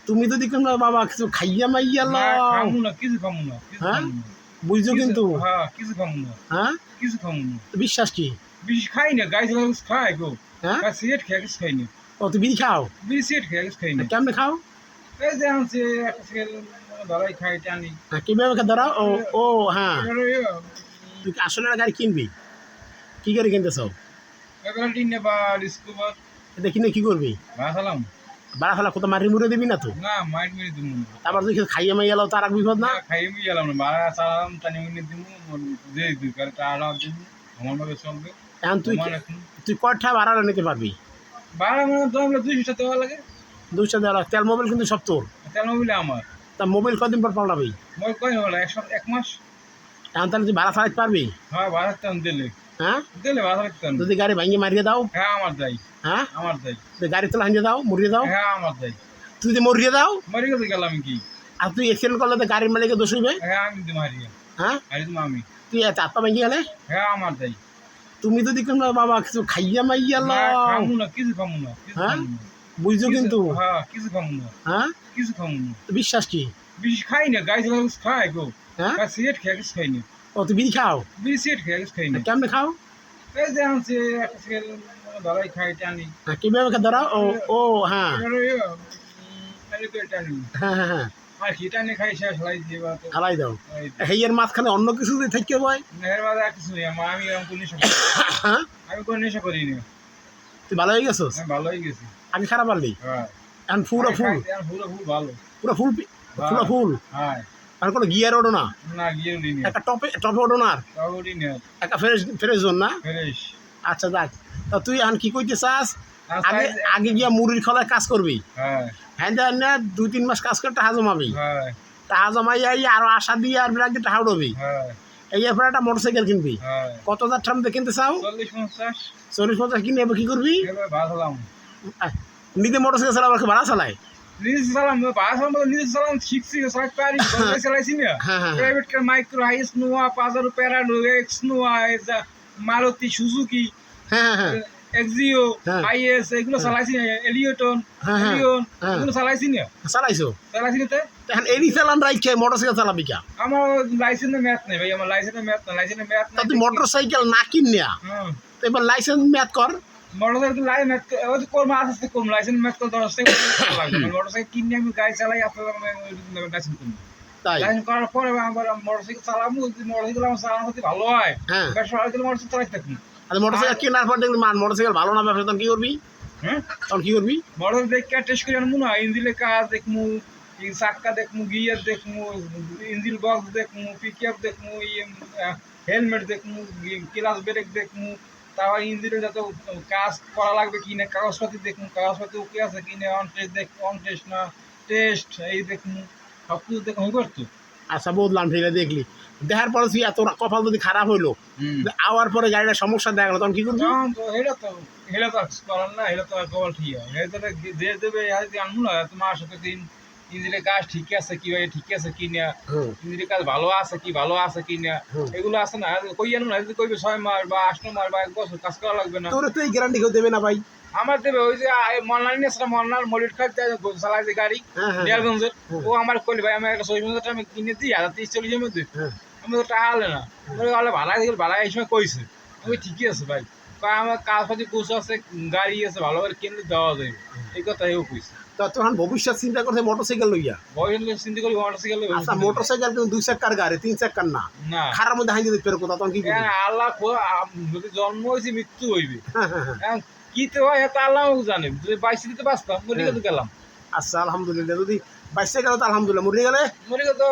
তুমি যদি কোনো বাবা কিছু খাইয়া মাইয়া না লও খামু না কিছু খামু না হ্যাঁ বুঝছো কিন্তু হ্যাঁ কিছু খামু না হ্যাঁ কিছু খামু না তো বিশ্বাস কি বেশি খাই না গাছ খাই গো হ্যাঁ সিগারেট খেয়ে কিছু খাই না ও তুমি বিড়ি খাও বিড়ি সিগারেট খেয়ে কিছু খাই না কেমনে খাও এই যে আনছে একটা সিগারেট ধরাই খাই টানি কিভাবে ধরাও ও ও হ্যাঁ তুই কি আসলে একটা গাড়ি কিনবি কি গাড়ি কিনতেছ এগুলো টিনে বা ডিসকভার এটা কিনে কি করবি ভাসালাম বাড়া ফেলা কোথাও মারি মুড়ে দিবি না তো না মাইট মেরে দিব তারপর তুই খাইয়া মাইয়া লও তার এক বিপদ না না খাইয়ে আমি গেলাম না বাড়া চালাম টানি মেরে দিব যে দুই কার টাড়া দিব আমার ভাবে চলবে এখন তুই তুই কয়টা ভাড়া নিতে পারবি বাড়া মানে তো আমরা 200 টাকা দেওয়া লাগে 200 দেওয়া তেল মোবাইল কিন্তু সব তোর তেল মোবিলে আমার তা মোবাইল কদিন পর পাল্টাবি মই কই হলো এক মাস এখন তাহলে তুই ভাড়া চালাতে পারবি হ্যাঁ ভাড়া তেল দিলে হ্যাঁ দিলে ভাড়া তেল যদি গাড়ি ভাঙিয়ে মারিয়ে দাও হ্যাঁ আমার দাই হ্যাঁ আমার দাই তুই গাড়ি তোলা হাঁড়িয়ে দাও মরিয়ে দাও হ্যাঁ আমার দাই তুই যদি মরিয়ে দাও মরে গেছে গেলাম কি আর তুই অ্যাক্সিডেন্ট করলে তো গাড়ির মালিকে দোষ হইবে হ্যাঁ আমি তো মারিয়া হ্যাঁ আরে তুমি আমি তুই চার পা ভেঙে গেলে হ্যাঁ আমার দাই তুমি যদি কোনো বাবা কিছু খাইয়া মাইয়া না লও খামু না কিছু খামু না কিছু হ্যাঁ? খামু না বুঝছো কিন্তু হ্যাঁ কিছু খামু না হ্যাঁ কিছু খামু না তো বিশ্বাস কি বেশি খাই না গাছ খাই গো হ্যাঁ সিগারেট খেয়ে কিছু খাই না ও তুই বিড়ি খাও বিড়ি সিগারেট খেয়ে কিছু খাই না কেমনে খাও এই যে আনছে একটা সিগারেট ধরাই খাই টানি কিভাবে ধরাও ও ও হ্যাঁ আরে তো টানি হ্যাঁ হ্যাঁ হ্যাঁ আর কি টানি খাই শেষ লাই দিবা তো হালাই দাও হেইয়ের মাঝখানে অন্য কিছু যদি থেকে বয় মেহের বাদে আর কিছু নেই আমি এরকম কোনো নেশা করি হ্যাঁ আমি কোনো নেশা করি না তুই ভালো হয়ে গেছিস আমি ভালো হয়ে গেছি আগে খারাপ পারলি হ্যাঁ এখন পুরো ফুল পুরো ফুল ভালো পুরো ফুল পুরো ফুল হ্যাঁ আর কোনো গিয়ার ওঠো না না গিয়ে নিনি একটা টপে টপে ওঠো না আর কাগরি না একটা ফ্রেশ ফ্রেশ জোন না ফ্রেশ আচ্ছা যাক তা তুই এখন কি করতে চাস আগে আগে গিয়া মুড়ির খলায় কাজ করবি হ্যাঁ হ্যাঁ না 2-3 মাস কাজ করে টাকা জমাবি হ্যাঁ টাকা জমাই আরো আশা দিয়ে আর বিরাট টাকা উঠবি হ্যাঁ এই এরপরে একটা মোটরসাইকেল কিনবি হ্যাঁ কত হাজার টাকা দিয়ে কিনতে চাও 40-50 40-50 কিনে এবার কি করবি এবার ভাসালাম নিজে মোটরসাইকেল চালাবার ভাড়া চালায় নিজে চালাম ভাসালাম নিজে চালাম শিখছি সব পারি চালাইছি না হ্যাঁ হ্যাঁ প্রাইভেট কার মাইক্রো হাইস নোয়া পাজারো প্যারাডো এক্স নোয়া মারুতি সুজুকি হ্যাঁ হ্যাঁ এক্সিও হ্যাঁ। আইএস এগুলো চালাইছি না এলিয়টন হ্যাঁ, হ্যাঁ, এলিয়ন হ্যাঁ। এগুলো চালাইছি না চালাইছো চালাইছি না তো এখন এডি চালান রাইখে মোটরসাইকেল চালাবি কা আমার লাইসেন্সের ম্যাথ নেই ভাই আমার লাইসেন্সের ম্যাথ না লাইসেন্সের ম্যাথ তা না তুই মোটরসাইকেল না কিনিয়া হ্যাঁ তো এবার লাইসেন্স ম্যাথ কর মোটরসাইকেল লাইন ম্যাথ ওই তো কোন মাস আছে কোন লাইসেন্স ম্যাথ করে 10 টাকা লাগবে মোটরসাইকেল কিনে আমি গাড়ি চালাই আপনার লাইসেন্স করব তাই লাইসেন্স করার পরে আমার মোটরসাইকেল চালাবো মোটরসাইকেল আমার চালানো যদি ভালো হয় হ্যাঁ 100 কিলো মোটরসাইকেল চালাতে থাকি আর মোটরসাইকেল কেনার পর দেখবি মান মোটরসাইকেল ভালো না ব্যবসা তখন কি করবি হ্যাঁ তখন কি করবি মোটরসাইকেল দেখে টেস্ট করে আনবো না ইঞ্জিনের কাজ দেখমু চাক্কা দেখমু গিয়ার দেখমু ইঞ্জিন বক্স দেখমু পিকআপ দেখমু হেলমেট দেখমু ক্লাস ব্রেক দেখমু তারপর ইঞ্জিনের যত কাজ করা লাগবে কি না কাগজপাতি দেখমু কাগজপাতি ওকে আছে কি না অন টেস্ট না টেস্ট এই দেখমু সব কিছু দেখমু করতো আচ্ছা বদলাম ঠিক আছে দেখলি দেখার পরে তুই এত কপাল যদি খারাপ হইলো আওয়ার পরে গাড়িটা সমস্যা দেখা গেলো তখন কি করবি এটা তো করার না এটা তো কবল ঠিক আছে এটা যে দেবে আনবো না তোমার সাথে দিন ইঞ্জিনের কাজ ঠিক আছে কি ভাই ঠিক আছে কি না ইঞ্জিনের কাজ ভালো আছে কি না এগুলো আছে না কই আনো না যদি কইবে 6 মাস বা 8 মাস বা 1 বছর কাজ করা লাগবে না তোর তো এই গ্যারান্টি কেউ দেবে না ভাই আমার দেবে ওই যে মনলাইন আছে মনলাইন মডিট খাইতে চালাই যে গাড়ি দেড়গঞ্জের ও আমার কইলে ভাই আমি একটা 60 টাকা আমি কিনে দিই আর 30-40 এর মধ্যে আমি তো টাকা হলে না বলে ভাড়া এই সময় কইছে আমি ঠিকই আছে ভাই আমার কাজপাতি কুচ আছে গাড়ি আছে ভালো করে কিনলে দেওয়া যাবে এই কথা এও কইছে তা তখন ভবিষ্যৎ চিন্তা করতে মোটরসাইকেল লইয়া বয়স চিন্তা করি মোটরসাইকেল আচ্ছা মোটরসাইকেল কিন্তু 2 চাকার গাড়ি 3 চাকার না না খারাপ মধ্যে হাইতে দিতে কোথা তখন কি করবি আল্লাহ যদি জন্ম হয়েছে মৃত্যু হইবে হ্যাঁ হ্যাঁ হ্যাঁ কি তো হয় এটা আল্লাহ জানে যদি বাইশে দিতে বাঁচতাম মরে গেলে গেলাম আচ্ছা আলহামদুলিল্লাহ যদি বাইসে গেল তো আলহামদুলিল্লাহ মরে গেলে মরে গেলে তো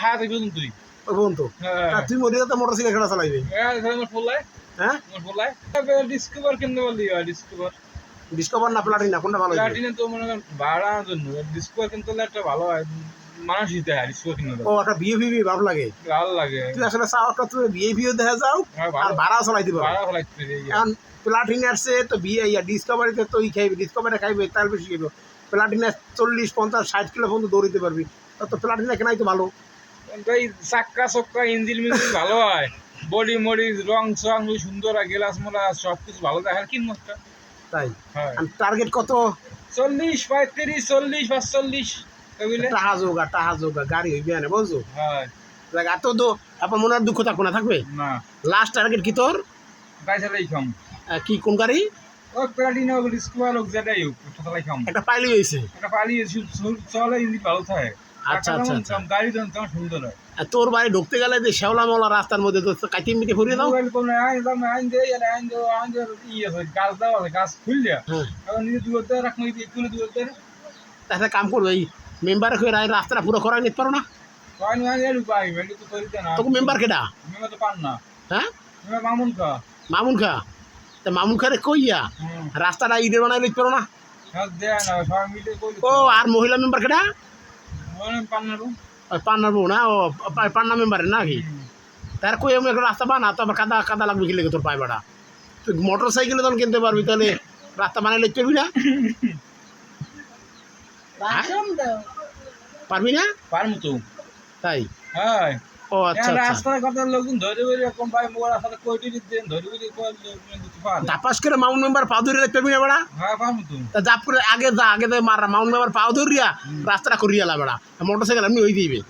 হাত পর্যন্ত তুই ওই বন্ধু তুই মরে গেলে তো মোটরসাইকেল খেলা চালাইবি আমার ফুলাই হ্যাঁ আমার ফুলাই ডিসকভার কিনতে বললি ডিসকভার ডিসকভার না প্লাটিনা কোনটা ভালো হবে প্লাটিনা তো মনে করেন ভাড়ার জন্য ডিসকভার কিনতে হলে একটা ভালো হয় মানুষ দিতে হয় ডিসকভার কিনতে ও একটা বিএভিভি ভালো লাগে ভালো লাগে তুই আসলে চাও একটা তুই বিএভিও দেখা যাও আর ভাড়া চালাইতে পারো ভাড়া ফলাইতে এখন প্লাটিনার সে তো বিয়ে ডিসকভারিতে তো খাইবি ডিসকভারে খাইবে তার বেশি খাইবে প্লাটিনা 40-50-60 কিলো পর্যন্ত দৌড়িতে পারবি তো প্লাটিনা কেনাই তো ভালো এই চাক্কা চক্কা ইঞ্জিন মিঞ্জিন ভালো হয় বডি মডি রং সং সুন্দর আর গ্লাস মোলা সব কিছু ভালো দেখার কি মতটা তাই হ্যাঁ টার্গেট কত 40 35 40 45 বুঝলে টাহা যোগা গাড়ি হইবে না বুঝছো হ্যাঁ দেখ এত তো আপনার মনে আর দুঃখ থাকবো না থাকবে না লাস্ট টার্গেট কি তোর গাইছালাই খাম কি কোন গাড়ি ও প্লাটিনা হোক স্কোয়ার হোক যেটাই হোক সাতালাই খাম একটা পাইলি হয়েছে একটা পালিয়ে চলে ইঞ্জিন ভালো থাকে আচ্ছা, আচ্ছা, আচ্ছা। গাড়ি যখন তেমন সুন্দর হয় আর তোর বাড়ি ঢুকতে গেলে যে শ্যাওলা মাওলা রাস্তার মধ্যে তো কাটি মিটে ফুরিয়ে দাও মোবাইল কোনো আইন দেয় আইন ই আছে গাছ দেওয়া আছে গাছ খুললে হ্যাঁ এখন নিজে দূর দেয় রাখবো একটু দূর দেয় তাহলে কাম করবে এই মেম্বার হয়ে রাস্তাটা পুরো করাই নিতে পারো না আমি এলু পাই মেলু তো করিতে না তোকে মেম্বার কেডা মেমা তো পান না হ্যাঁ মেমা মামুন কা মামুন খা তা মামুন খারে কইয়া রাস্তাটা ইটের বানাই লিখতে পারো না হ্যাঁ দেয় না সবাই মিলে করি ও আর মহিলা মেম্বার কেডা মনে পান না ওই পান্নার বউ না ও পান্না মেম্বারের নাকি তার কই আমি একটা রাস্তা বানা তো আবার কাদা কাদা লাগবে কি লেগে তোর পায়ে বাড়া তুই মোটর সাইকেলে তখন কিনতে পারবি তাহলে রাস্তা বানাই লিখতে পারবি না পারবি না পারমু তো তাই হ্যাঁ ও আচ্ছা আচ্ছা রাস্তার কথা লোকজন ধরে ধরে এরকম ভাই মোর রাস্তাতে কইটি দেন ধরে ধরে পার তাপাস করে মাউন্ট মেম্বার পাও ধরে লিখতে পারবি না বেড়া হ্যাঁ পারমু তো তা জাপ করে আগে যা আগে তো মার মাউন্ট মেম্বার পাও ধরিয়া রাস্তাটা করিয়া লা বেড়া মোটর সাইকেল এমনি হয়ে দিবে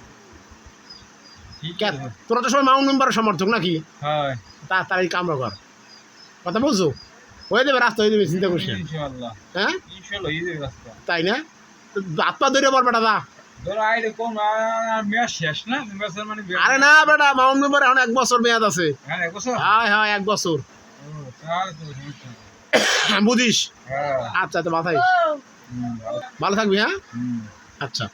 ঠিক কেন আছে তোরা তো সবাই মাউন্ট মেম্বারের সমর্থক নাকি হ্যাঁ তাড়াতাড়ি কামড়া কর কথা বলছো হয়ে যাবে রাস্তা হয়ে যাবে চিন্তা করছি না। ইনশাআল্লাহ হ্যাঁ ইনশাআল্লাহ এই রাস্তা তাই না হাত পা ধরে পর বেটা দা ধরো আইলে কোন মেয়াদ শেষ না মেয়াদ মানে আরে না বেটা মাউন্ট মেম্বার এখন 1 বছর মেয়াদ আছে হ্যাঁ এক বছর হ্যাঁ 1 বছর তাহলে তো সমস্যা নেই। বুঝিস হ্যাঁ আচ্ছা তো মাথায় ভালো। ভালো থাকবি হ্যাঁ হুম। আচ্ছা